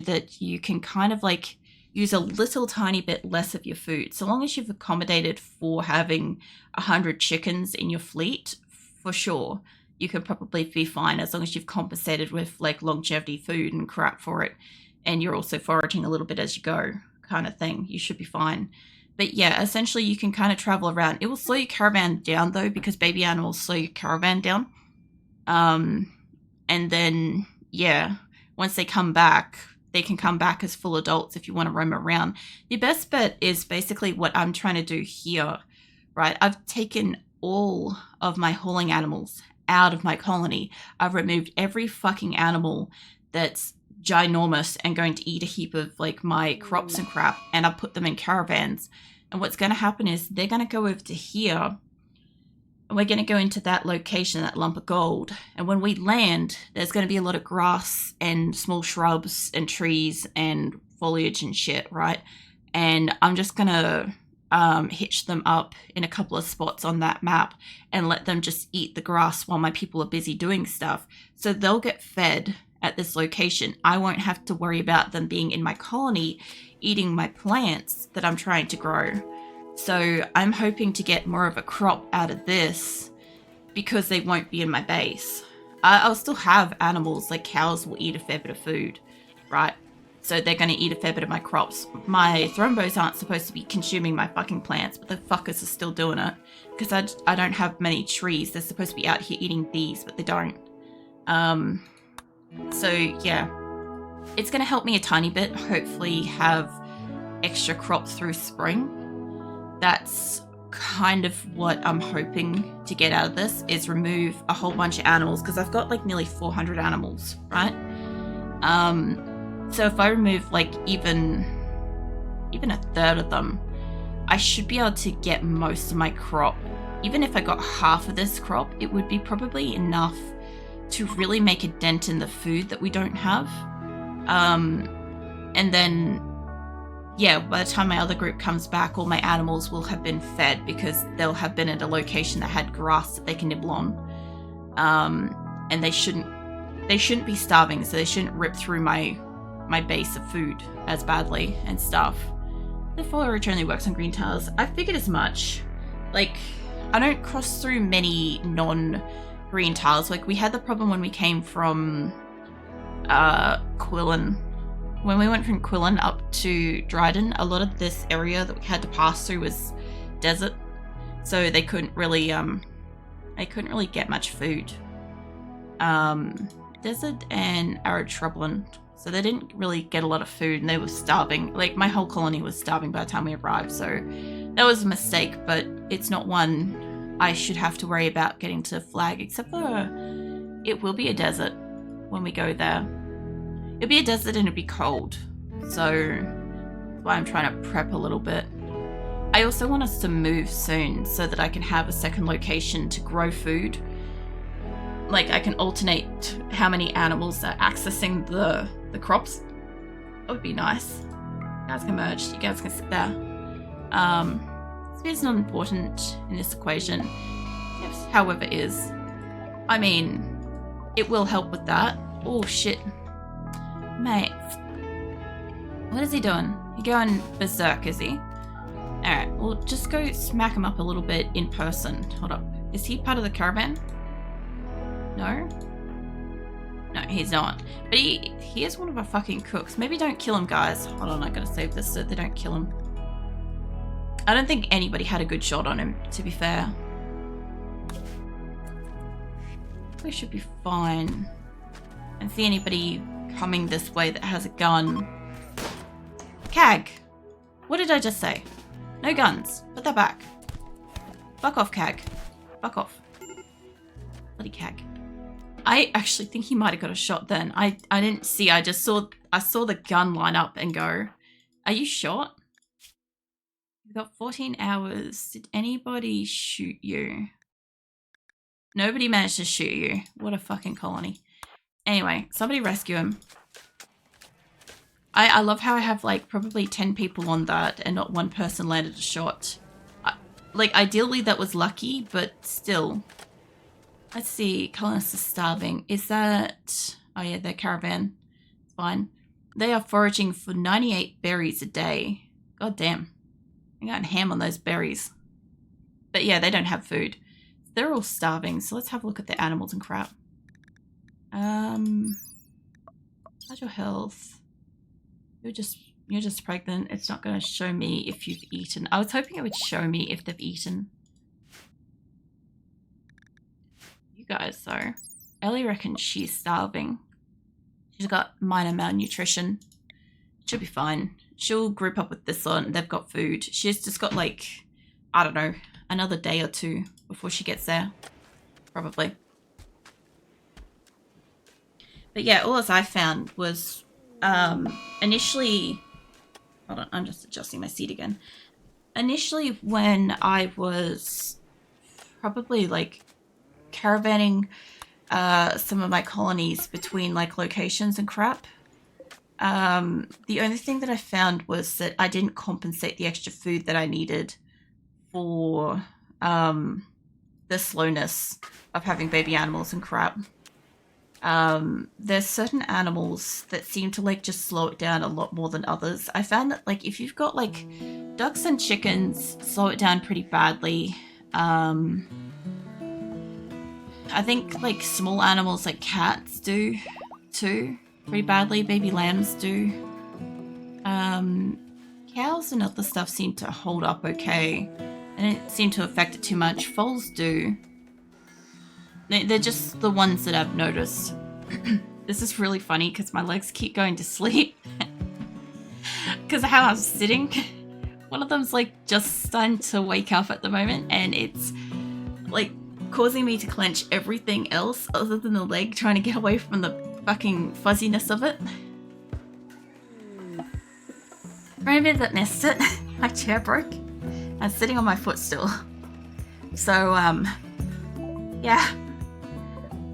that you can kind of like use a little tiny bit less of your food. So long as you've accommodated for having 100 chickens in your fleet, for sure, you could probably be fine as long as you've compensated with like longevity food and crap for it. And you're also foraging a little bit as you go kind of thing. You should be fine. But yeah, essentially you can kind of travel around. It will slow your caravan down though, because baby animals slow your caravan down. And then, yeah, once they come back, they can come back as full adults if you want to roam around. Your best bet is basically what I'm trying to do here, right? I've taken all of my hauling animals out of my colony. I've removed every fucking animal that's ginormous and going to eat a heap of like my crops and crap, and I've put them in caravans. And what's going to happen is they're going to go over to here, and we're going to go into that location, that lump of gold. And when we land, there's going to be a lot of grass and small shrubs and trees and foliage and shit, right? And I'm just going to hitch them up in a couple of spots on that map and let them just eat the grass while my people are busy doing stuff. So they'll get fed at this location. I won't have to worry about them being in my colony eating my plants that I'm trying to grow. So I'm hoping to get more of a crop out of this because they won't be in my base. I'll still have animals, like cows will eat a fair bit of food, right? So they're going to eat a fair bit of my crops. My thrombos aren't supposed to be consuming my fucking plants, but the fuckers are still doing it because I don't have many trees. They're supposed to be out here eating these, but they don't. So yeah, it's going to help me a tiny bit, hopefully have extra crops through spring. That's kind of what I'm hoping to get out of this, is remove a whole bunch of animals, because I've got like nearly 400 animals, right? So if I remove like even a third of them, I should be able to get most of my crop. Even if I got half of this crop, it would be probably enough to really make a dent in the food that we don't have. And then, yeah, by the time my other group comes back, all my animals will have been fed because they'll have been at a location that had grass that they can nibble on. And they shouldn't be starving, so they shouldn't rip through my base of food as badly and stuff. The forage only works on green tiles. I figured as much. Like, I don't cross through many non-green tiles. Like, we had the problem when we came from Quillen. When we went from Quillen up to Dryden, a lot of this area that we had to pass through was desert, so they couldn't really get much food. Desert and arid shrubland, so they didn't really get a lot of food, and they were starving. Like, my whole colony was starving by the time we arrived, so that was a mistake, but it's not one I should have to worry about getting to flag, except for it will be a desert when we go there. It'll be a desert and it'll be cold, so that's why I'm trying to prep a little bit. I also want us to move soon so that I can have a second location to grow food. Like, I can alternate how many animals are accessing the crops. That would be nice. You guys can merge. You guys can sit there. Speed's not important in this equation. Yes, however, it is. I mean, it will help with that. Oh shit. Mate. What is he doing? He going berserk, is he? Alright, we'll just go smack him up a little bit in person. Hold up. Is he part of the caravan? No? No, he's not. But he is one of our fucking cooks. Maybe don't kill him, guys. Hold on, I gotta save this so they don't kill him. I don't think anybody had a good shot on him, to be fair. We should be fine. I don't see anybody coming this way that has a gun. Cag! What did I just say? No guns. Put that back. Fuck off, Cag. Fuck off. Bloody Cag. I actually think he might have got a shot then. I didn't see. I saw the gun line up and go. Are you shot? You've got 14 hours. Did anybody shoot you? Nobody managed to shoot you. What a fucking colony. Anyway, somebody rescue him. I love how I have like probably 10 people on that and not one person landed a shot. Like, ideally that was lucky, but still. Let's see, colonists are starving. Is that... Oh yeah, their caravan. It's fine. They are foraging for 98 berries a day. God damn. They're going ham on those berries. But yeah, they don't have food. They're all starving, so let's have a look at the animals and crap. How's your health? You're just pregnant. It's not going to show me if you've eaten. I was hoping it would show me if they've eaten. You guys, though. Ellie reckons she's starving. She's got minor malnutrition. She'll be fine. She'll group up with this one. They've got food. She's just got, like, I don't know, another day or two before she gets there. Probably. But yeah, all I found was initially... Hold on, I'm just adjusting my seat again. Initially, when I was probably, like, caravanning some of my colonies between, like, locations and crap, the only thing that I found was that I didn't compensate the extra food that I needed for the slowness of having baby animals and crap. There's certain animals that seem to, like, just slow it down a lot more than others. I found that, like, if you've got, like, ducks and chickens, slow it down pretty badly. I think, like, small animals like cats do too pretty badly. Baby lambs do. Cows and other stuff seem to hold up okay. And it seem to affect it too much. Foals do. They're just the ones that I've noticed. This is really funny because my legs keep going to sleep. Because of how I'm sitting. One of them's like just starting to wake up at the moment, and it's like causing me to clench everything else other than the leg, trying to get away from the fucking fuzziness of it. Maybe that missed it. My chair broke. I'm sitting on my foot still. So, yeah.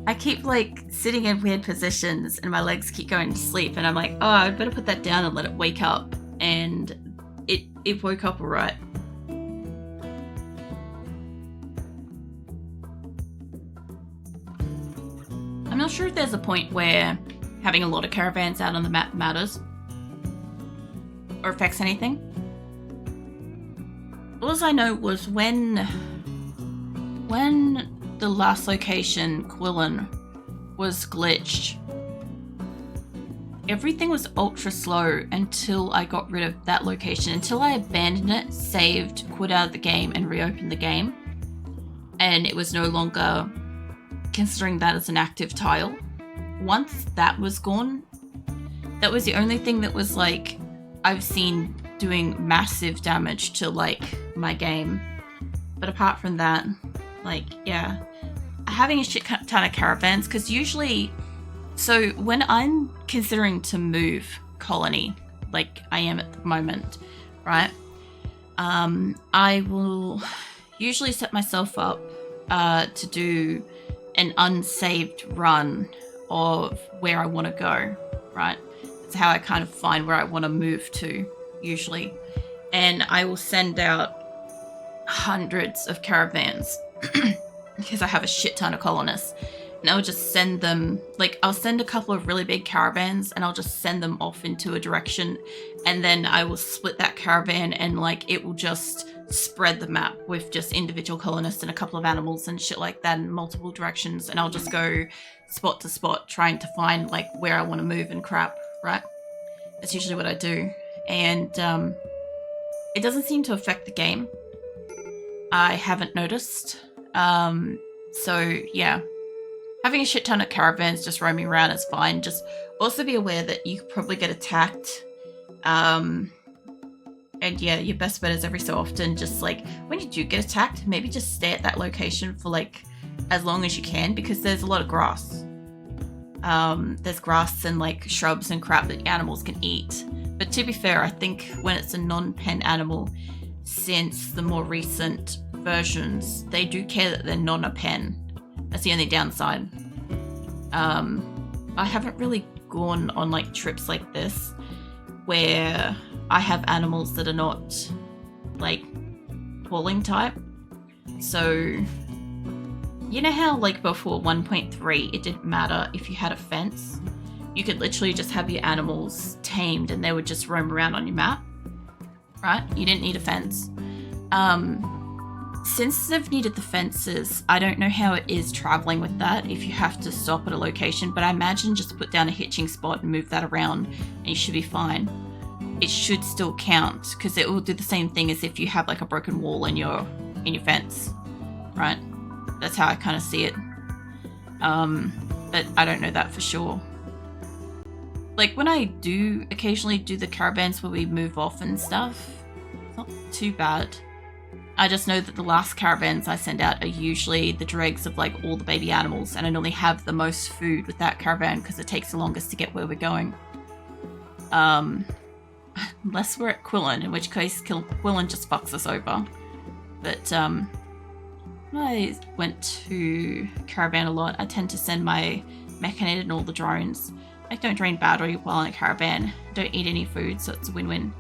I keep, like, sitting in weird positions and my legs keep going to sleep, and I'm like, oh, I'd better put that down and let it wake up. And it woke up alright. I'm not sure if there's a point where having a lot of caravans out on the map matters or affects anything. All I know was when the last location, Quillen, was glitched, everything was ultra slow until I got rid of that location, until I abandoned it, saved, quit out of the game, and reopened the game. And it was no longer considering that as an active tile. Once that was gone, that was the only thing that was, like, I've seen doing massive damage to, like, my game. But apart from that, like, yeah, having a shit ton of caravans, because usually, so when I'm considering to move colony, like I am at the moment, right, I will usually set myself up to do an unsaved run of where I want to go, right? That's how I kind of find where I want to move to, usually. And I will send out hundreds of caravans because I have a shit ton of colonists. And I'll just send them, like, I'll send a couple of really big caravans and I'll just send them off into a direction. And then I will split that caravan and, like, it will just spread the map with just individual colonists and a couple of animals and shit like that in multiple directions. And I'll just go spot to spot trying to find, like, where I want to move and crap, right? That's usually what I do. And it doesn't seem to affect the game. I haven't noticed. So, yeah. Having a shit ton of caravans just roaming around is fine. Just also be aware that you could probably get attacked. And yeah, your best bet is every so often, just, like, when you do get attacked, maybe just stay at that location for, like, as long as you can, because there's a lot of grass. There's grass and, like, shrubs and crap that animals can eat. But to be fair, I think when it's a non-pen animal, since the more recent versions, they do care that they're not a pen. That's the only downside. I haven't really gone on, like, trips like this where I have animals that are not, like, hauling type. So, you know how, like, before 1.3 it didn't matter if you had a fence? you could literally just have your animals tamed and they would just roam around on your map, right? You didn't need a fence. Since they've needed the fences, I don't know how it is traveling with that, if you have to stop at a location, but I imagine just put down a hitching spot and move that around and you should be fine. It should still count, because it will do the same thing as if you have like a broken wall in your fence, right? That's how I kind of see it. But I don't know that for sure. Like when I do occasionally do the caravans where we move off and stuff, it's not too bad. I just know that the last caravans I send out are usually the dregs of like all the baby animals, and I normally have the most food with that caravan because it takes the longest to get where we're going. Unless we're at Quillen, in which case Quillen just fucks us over. But when I went to caravan a lot, I tend to send my mechanated and all the drones. Like, don't drain battery while in a caravan. Don't eat any food, so it's a win-win.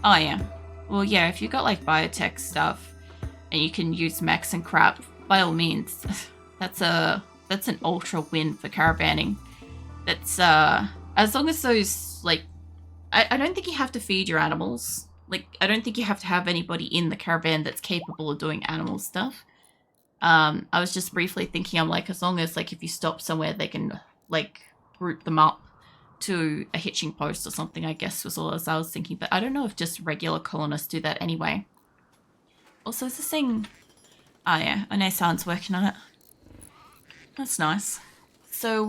Oh yeah. Well, yeah, if you've got like biotech stuff and you can use mechs and crap, by all means, that's an ultra win for caravanning. That's as long as those like, I don't think you have to feed your animals. Like, I don't think you have to have anybody in the caravan that's capable of doing animal stuff. I was just briefly thinking, I'm like, as long as like if you stop somewhere, they can like route them up to a hitching post or something, I guess was all I was thinking. But I don't know if just regular colonists do that anyway. Also, is this thing... Oh yeah, I know San's working on it. That's nice. So,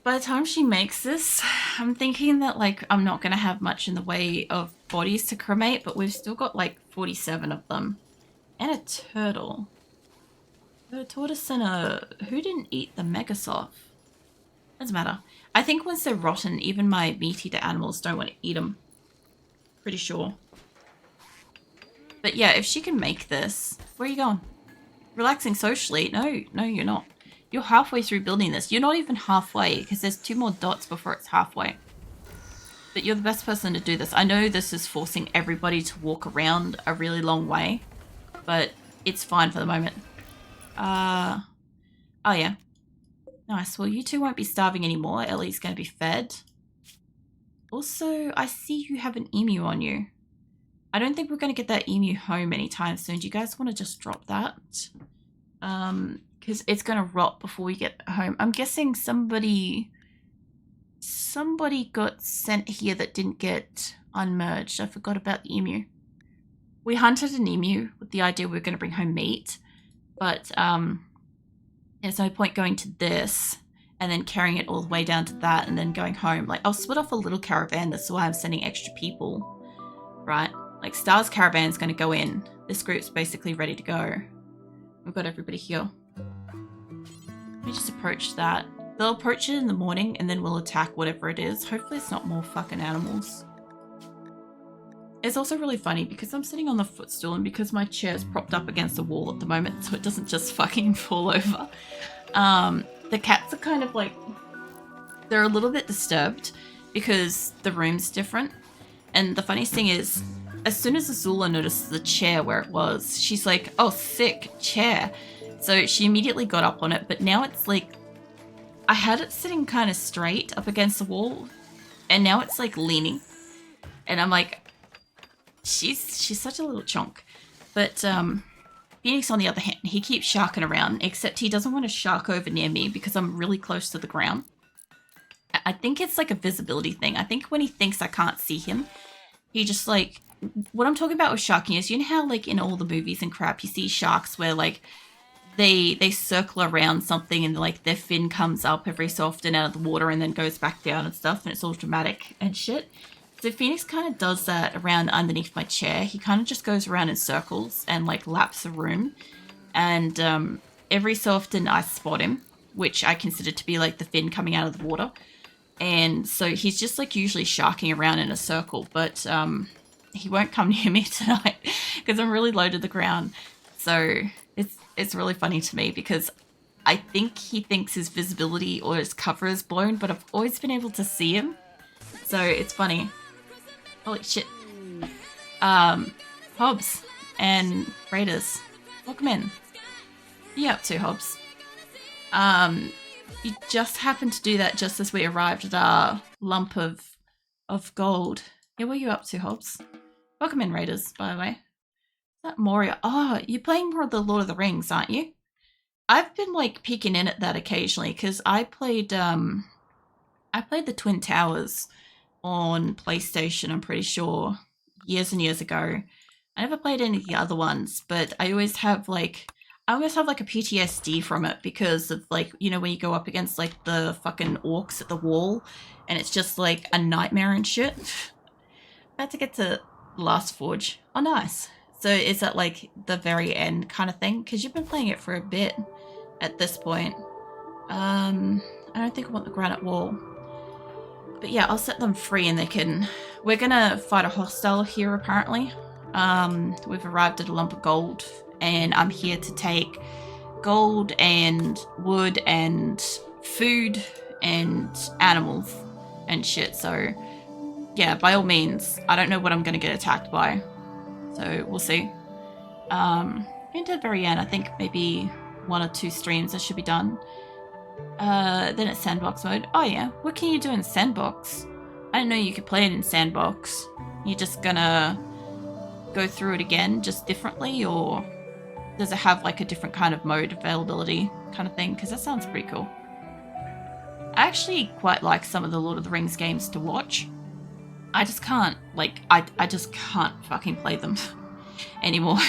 by the time she makes this, I'm thinking that, like, I'm not going to have much in the way of bodies to cremate, but we've still got, like, 47 of them. And a turtle. A tortoise and a... Who didn't eat the Megasoft? Doesn't matter. I think once they're rotten, even my meat-eater animals don't want to eat them. Pretty sure. But yeah, if she can make this... Where are you going? Relaxing socially? No, you're not. You're halfway through building this. You're not even halfway, because there's 2 more dots before it's halfway. But you're the best person to do this. I know this is forcing everybody to walk around a really long way, but it's fine for the moment. Oh yeah. Nice. Well, you two won't be starving anymore. Ellie's going to be fed. Also, I see you have an emu on you. I don't think we're going to get that emu home anytime soon. Do you guys want to just drop that? Because it's going to rot before we get home. I'm guessing somebody got sent here that didn't get unmerged. I forgot about the emu. We hunted an emu with the idea we were going to bring home meat, but there's no point going to this and then carrying it all the way down to that and then going home. Like, I'll split off a little caravan. That's why I'm sending extra people, right? Like, Star's caravan's going to go in. This group's basically ready to go. We've got everybody here. Let me just approach that. They'll approach it in the morning and then we'll attack whatever it is. Hopefully it's not more fucking animals. It's also really funny because I'm sitting on the footstool and because my chair's propped up against the wall at the moment so it doesn't just fucking fall over. The cats are kind of like... They're a little bit disturbed because the room's different. And the funniest thing is, as soon as Azula noticed the chair where it was, she's like, oh, sick, chair. So she immediately got up on it, but now it's like, I had it sitting kind of straight up against the wall, and now it's like leaning. And I'm like, she's such a little chonk. But Phoenix, on the other hand, he keeps sharking around, except he doesn't want to shark over near me because I'm really close to the ground. I think it's like a visibility thing. I think when he thinks I can't see him, he just like... What I'm talking about with sharking is, you know how like in all the movies and crap, you see sharks where like they circle around something and like their fin comes up every so often out of the water and then goes back down and stuff, and it's all dramatic and shit. So Phoenix kind of does that around underneath my chair. He kind of just goes around in circles and like laps the room, and every so often I spot him, which I consider to be like the fin coming out of the water. And so he's just like usually sharking around in a circle, but he won't come near me tonight because I'm really low to the ground. So it's really funny to me because I think he thinks his visibility or his cover is blown, but I've always been able to see him. So it's funny. Holy shit. Hobbs and Raiders, welcome in. What are you up to, Hobbs? You just happened to do that just as we arrived at our lump of gold. Yeah, what are you up to, Hobbs? Welcome in, Raiders, by the way. Is that Moria? Oh, you're playing more of the Lord of the Rings, aren't you? I've been like peeking in at that occasionally because I played the Twin Towers on PlayStation, I'm pretty sure, years and years ago. I never played any of the other ones, but I always have like a PTSD from it because of like, you know, when you go up against like the fucking orcs at the wall and it's just like a nightmare and shit. About to get to Last Forge. Oh, nice. So is that like the very end kind of thing? Because you've been playing it for a bit at this point. I don't think I want the granite wall. But yeah, I'll set them free and they can... We're gonna fight a hostile here apparently. We've arrived at a lump of gold and I'm here to take gold and wood and food and animals and shit. So yeah, by all means, I don't know what I'm gonna get attacked by. So we'll see. Into the very end, I think maybe 1 or 2 streams that should be done. Then it's sandbox mode. Oh yeah, what can you do in sandbox? I didn't know you could play it in sandbox. You're just gonna go through it again, just differently, or does it have like a different kind of mode availability kind of thing? Because that sounds pretty cool. I actually quite like some of the Lord of the Rings games to watch. I just can't, like, I just can't fucking play them anymore.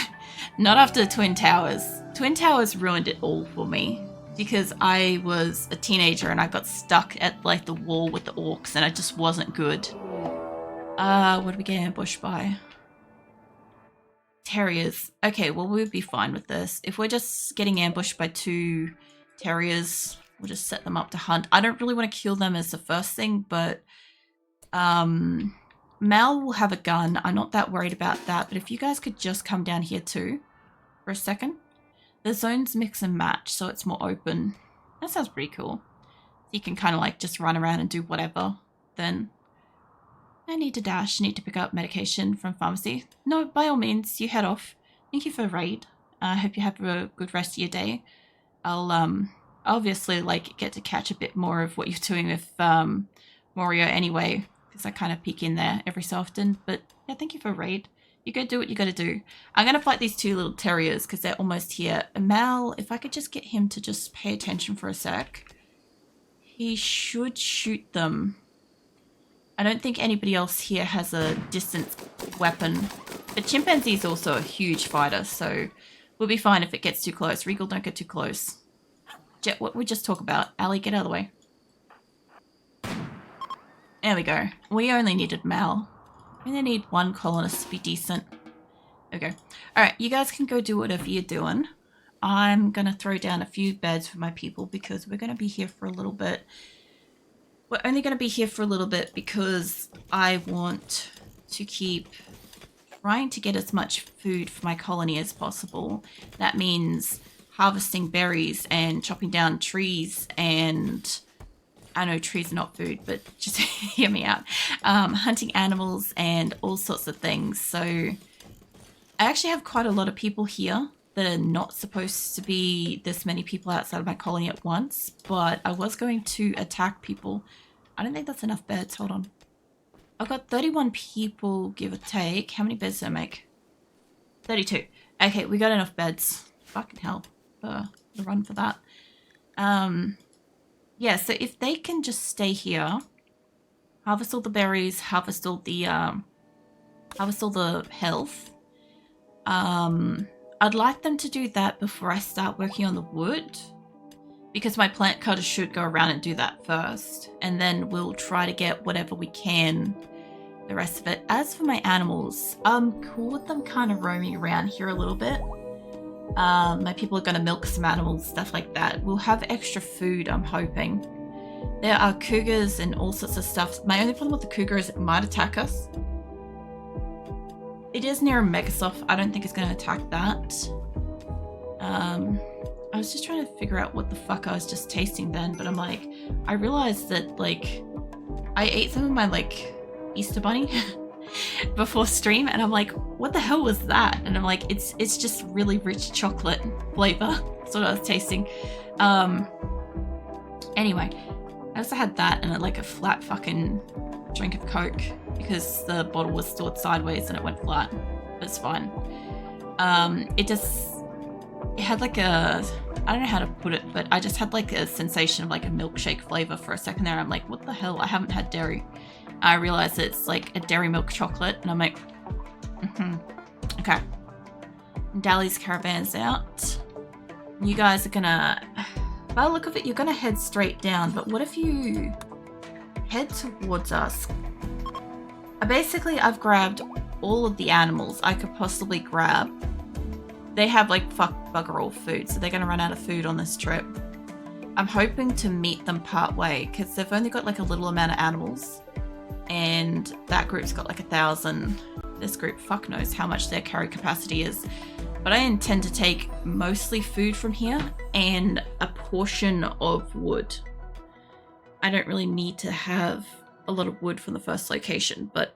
Not after Twin Towers. Twin Towers ruined it all for me because I was a teenager and I got stuck at like the wall with the orcs and I just wasn't good. What did we get ambushed by? Terriers. Okay, well, we'll be fine with this. If we're just getting ambushed by 2 terriers, we'll just set them up to hunt. I don't really want to kill them as the first thing, but Mal will have a gun. I'm not that worried about that, but if you guys could just come down here too for a second. The zones mix and match, so it's more open. That sounds pretty cool. You can kind of like just run around and do whatever. Then I need to dash, need to pick up medication from pharmacy. No, by all means, you head off. Thank you for the raid. I hope you have a good rest of your day. I'll obviously like get to catch a bit more of what you're doing with Moria anyway, because I kind of peek in there every so often. But yeah, thank you for the raid. You go do what you gotta do. I'm gonna fight these 2 little terriers because they're almost here. Mal, if I could just get him to just pay attention for a sec. He should shoot them. I don't think anybody else here has a distance weapon. But chimpanzee is also a huge fighter, so we'll be fine if it gets too close. Regal, don't get too close. Jet, what we just talk about. Ali, get out of the way. There we go. We only needed Mal. We only need 1 colonist to be decent. Okay. Alright, you guys can go do whatever you're doing. I'm gonna throw down a few beds for my people because we're gonna be here for a little bit. We're only gonna be here for a little bit because I want to keep trying to get as much food for my colony as possible. That means harvesting berries and chopping down trees and... I know trees are not food, but just hear me out. Hunting animals and all sorts of things. So I actually have quite a lot of people here that are not supposed to be this many people outside of my colony at once, but I was going to attack people. I don't think that's enough beds. Hold on. I've got 31 people, give or take. How many beds did I make? 32. Okay, we got enough beds. Fucking hell. The run for that. Yeah, so if they can just stay here, harvest all the berries, harvest all the health. I'd like them to do that before I start working on the wood, because my plant cutter should go around and do that first, and then we'll try to get whatever we can, the rest of it. As for my animals, I'm cool with them kind of roaming around here a little bit. My people are going to milk some animals, stuff like that. We'll have extra food, I'm hoping. There are cougars and all sorts of stuff. My only problem with the cougar is it might attack us. It is near a Megasoft. I don't think it's going to attack that. I was just trying to figure out what the fuck I was just tasting then, but I'm like, I realized that, like, I ate some of my, like, Easter bunny before stream, and I'm like, what the hell was that? And I'm like, it's just really rich chocolate flavor. That's what I was tasting. Anyway, I also had that and like a flat fucking drink of Coke because the bottle was stored sideways and it went flat. It's fine. It had like a, I don't know how to put it, but I just had like a sensation of like a milkshake flavor for a second there. I'm like, what the hell? I haven't had dairy. I realized it's like a dairy milk chocolate, and I'm like, okay. Dally's caravan's out. You guys are gonna, by the look of it, you're gonna head straight down, but what if you head towards us? I've grabbed all of the animals I could possibly grab. They have like bugger all food, so they're gonna run out of food on this trip. I'm hoping to meet them part way because they've only got like a little amount of animals, and that group's got like 1,000. This group, fuck knows how much their carry capacity is. But I intend to take mostly food from here and a portion of wood. I don't really need to have a lot of wood from the first location, but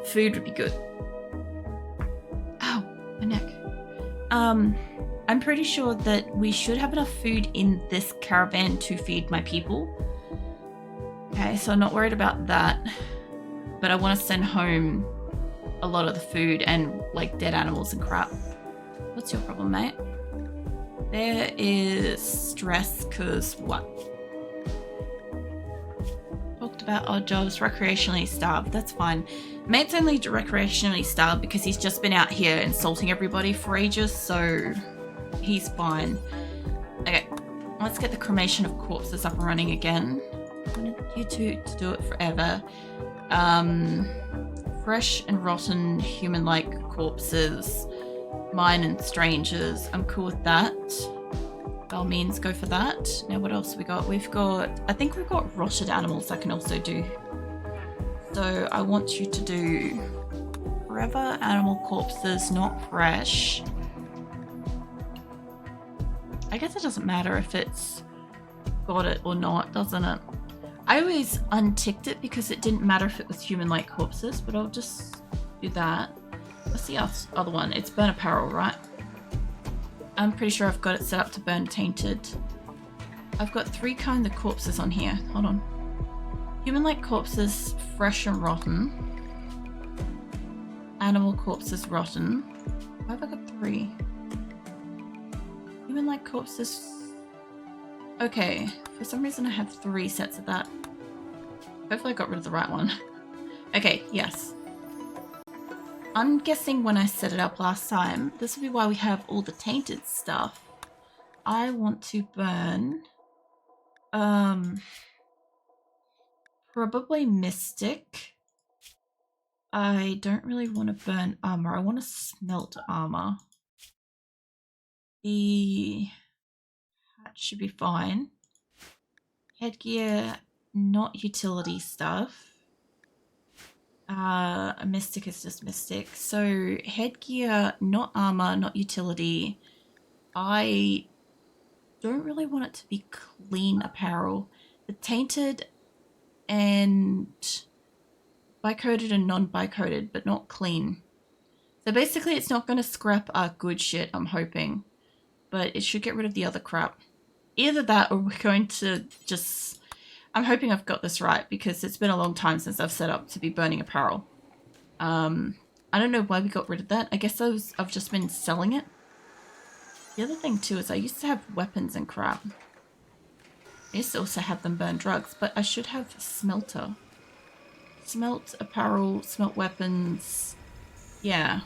food would be good. Ow, my neck. I'm pretty sure that we should have enough food in this caravan to feed my people. Okay, so I'm not worried about that, but I want to send home a lot of the food and like dead animals and crap. What's your problem, mate? There is stress because what? Talked about odd jobs, recreationally starved. That's fine. Mate's only recreationally starved because he's just been out here insulting everybody for ages, so he's fine. Okay, let's get the cremation of corpses up and running again. I wanted you two to do it forever. Fresh and rotten human-like corpses, mine and strangers. I'm cool with that. By all means, go for that. Now, what else we got? I think we've got rotted animals I can also do. So I want you to do forever animal corpses, not fresh. I guess it doesn't matter if it's got it or not, doesn't it? I always unticked it because it didn't matter if it was human-like corpses, but I'll just do that. What's the other one? It's burn apparel, right? I'm pretty sure I've got it set up to burn tainted. I've got 3 kinds of corpses on here. Hold on. Human-like corpses, fresh and rotten. Animal corpses, rotten. Why have I got 3? Human-like corpses. Okay, for some reason I have 3 sets of that. Hopefully I got rid of the right one. Okay, yes. I'm guessing when I set it up last time, this will be why we have all the tainted stuff. I want to burn probably Mystic. I don't really want to burn armor. I want to smelt armor. The hat should be fine. Headgear, not utility stuff. A Mystic is just Mystic. So headgear, not armor, not utility. I don't really want it to be clean apparel. The tainted and bi-coated and non-bi-coated, but not clean. So basically it's not going to scrap our good shit, I'm hoping. But it should get rid of the other crap. Either that or we're going to just... I'm hoping I've got this right because it's been a long time since I've set up to be burning apparel. I don't know why we got rid of that. I guess I've just been selling it. The other thing too is I used to have weapons and crap. I used to also have them burn drugs, but I should have smelter. Smelt apparel, smelt weapons. Yeah.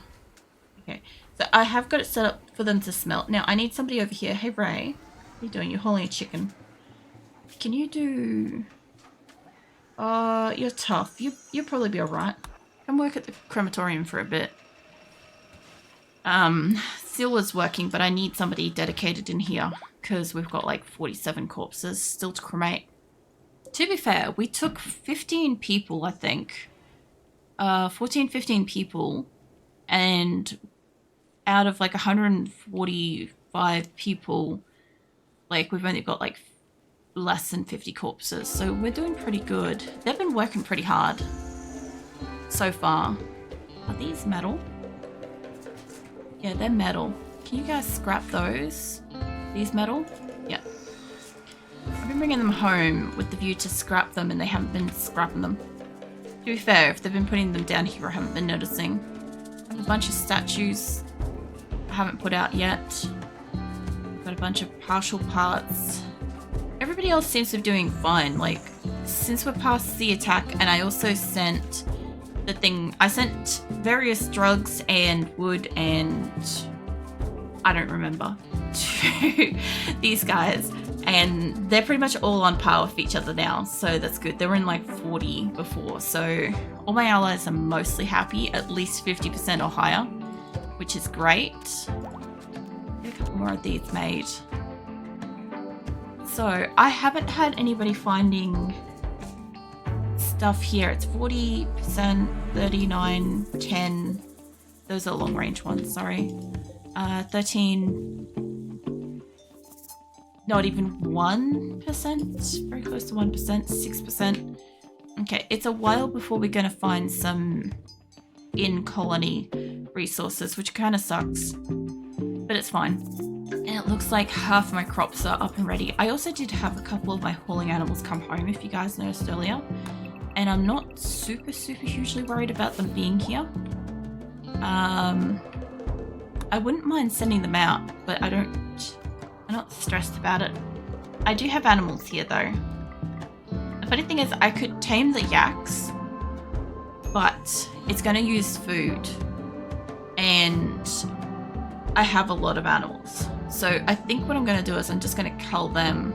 Okay. So I have got it set up for them to smelt. Now I need somebody over here. Hey Ray, what are you doing? You're hauling a chicken. Can you do... you're tough. You'll probably be alright. Come work at the crematorium for a bit. Seal was working, but I need somebody dedicated in here because we've got like 47 corpses still to cremate. To be fair, we took 15 people, I think. 14, 15 people. And out of like 145 people, like we've only got like less than 50 corpses, so we're doing pretty good. They've been working pretty hard so far. Are these metal? Yeah, they're metal. Can you guys scrap those? These metal? Yeah. I've been been bringing them home with the view to scrap them, and they haven't been scrapping them. To be fair, if they've been putting them down here, I haven't been noticing. I have a bunch of statues I haven't put out yet. Got a bunch of partial parts. Everybody else seems to be doing fine. Like, since we're past the attack, and I also sent the thing, I sent various drugs and wood and I don't remember to these guys, and they're pretty much all on par with each other now, so that's good. They were in like 40 before, so all my allies are mostly happy, at least 50% or higher, which is great. Get a couple more of these made. So I haven't had anybody finding stuff here. It's 40%, 39, 10. Those are long range ones, sorry. 13, not even 1%, very close to 1%, 6%. Okay, it's a while before we're gonna find some in-colony resources, which kind of sucks, but it's fine. And it looks like half of my crops are up and ready. I also did have a couple of my hauling animals come home, if you guys noticed earlier, and I'm not super hugely worried about them being here. I wouldn't mind sending them out, but I'm not stressed about it. I do have animals here though. The funny thing is I could tame the yaks, but it's going to use food, and I have a lot of animals. So I think what I'm going to do is I'm just going to cull them.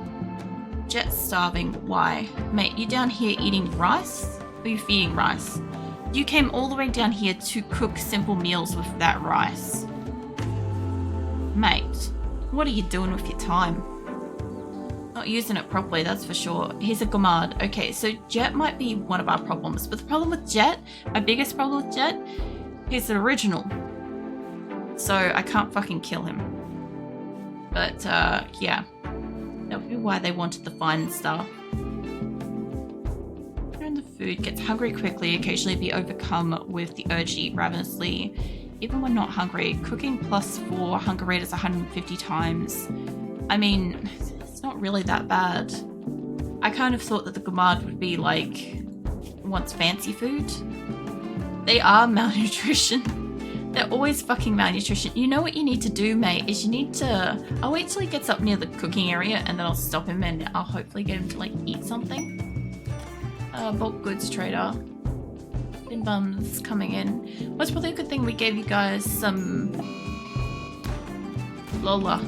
Jet's starving. Why? Mate, you down here eating rice? Or are you feeding rice? You came all the way down here to cook simple meals with that rice. Mate, what are you doing with your time? Not using it properly, that's for sure. He's a Gomard. Okay, so Jet might be one of our problems. But the problem with Jet, my biggest problem with Jet, he's an original. So I can't fucking kill him. But, yeah. That would be why they wanted the fine stuff. And the food gets hungry quickly, occasionally be overcome with the urge to eat ravenously. Even when not hungry, cooking +4, hunger rate is 150 times. I mean, it's not really that bad. I kind of thought that the Gomard would be like, wants fancy food. They are malnutrition. They're always fucking malnutrition. You know what you need to do, mate, is you need to... I'll wait till he gets up near the cooking area and then I'll stop him and I'll hopefully get him to like eat something. Bulk goods trader. Bin bums coming in. Well, it's probably a good thing we gave you guys some Lola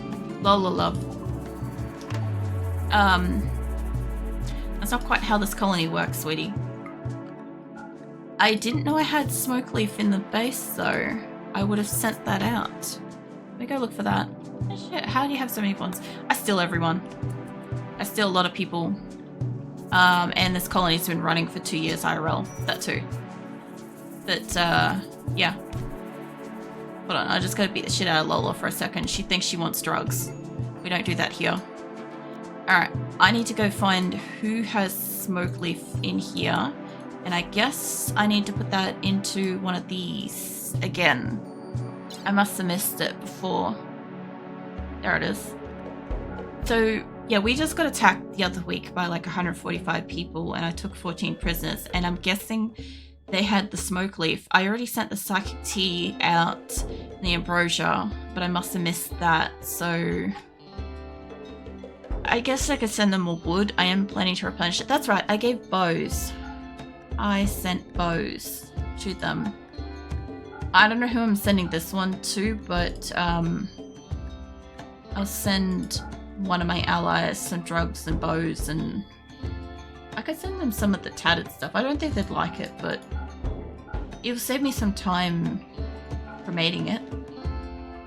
love. That's not quite how this colony works, sweetie. I didn't know I had smoke leaf in the base though. I would have sent that out. Let me go look for that. Shit, how do you have so many ones? I steal everyone. I steal a lot of people. And this colony's been running for 2 years IRL. That too. But, yeah. Hold on, I just gotta beat the shit out of Lola for a second. She thinks she wants drugs. We don't do that here. Alright, I need to go find who has smoke leaf in here. And I guess I need to put that into one of these again. I must have missed it before. There it is. So, yeah, we just got attacked the other week by like 145 people and I took 14 prisoners. And I'm guessing they had the smoke leaf. I already sent the psychic tea out, the ambrosia, but I must have missed that. So I guess I could send them more wood. I am planning to replenish it. That's right, I gave bows. I sent bows to them. I don't know who I'm sending this one to, but I'll send one of my allies some drugs and bows, and I could send them some of the tattered stuff. I don't think they'd like it, but it'll save me some time cremating it,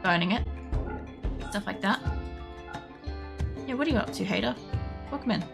burning it, stuff like that. Yeah, what are you up to, hater? Welcome in.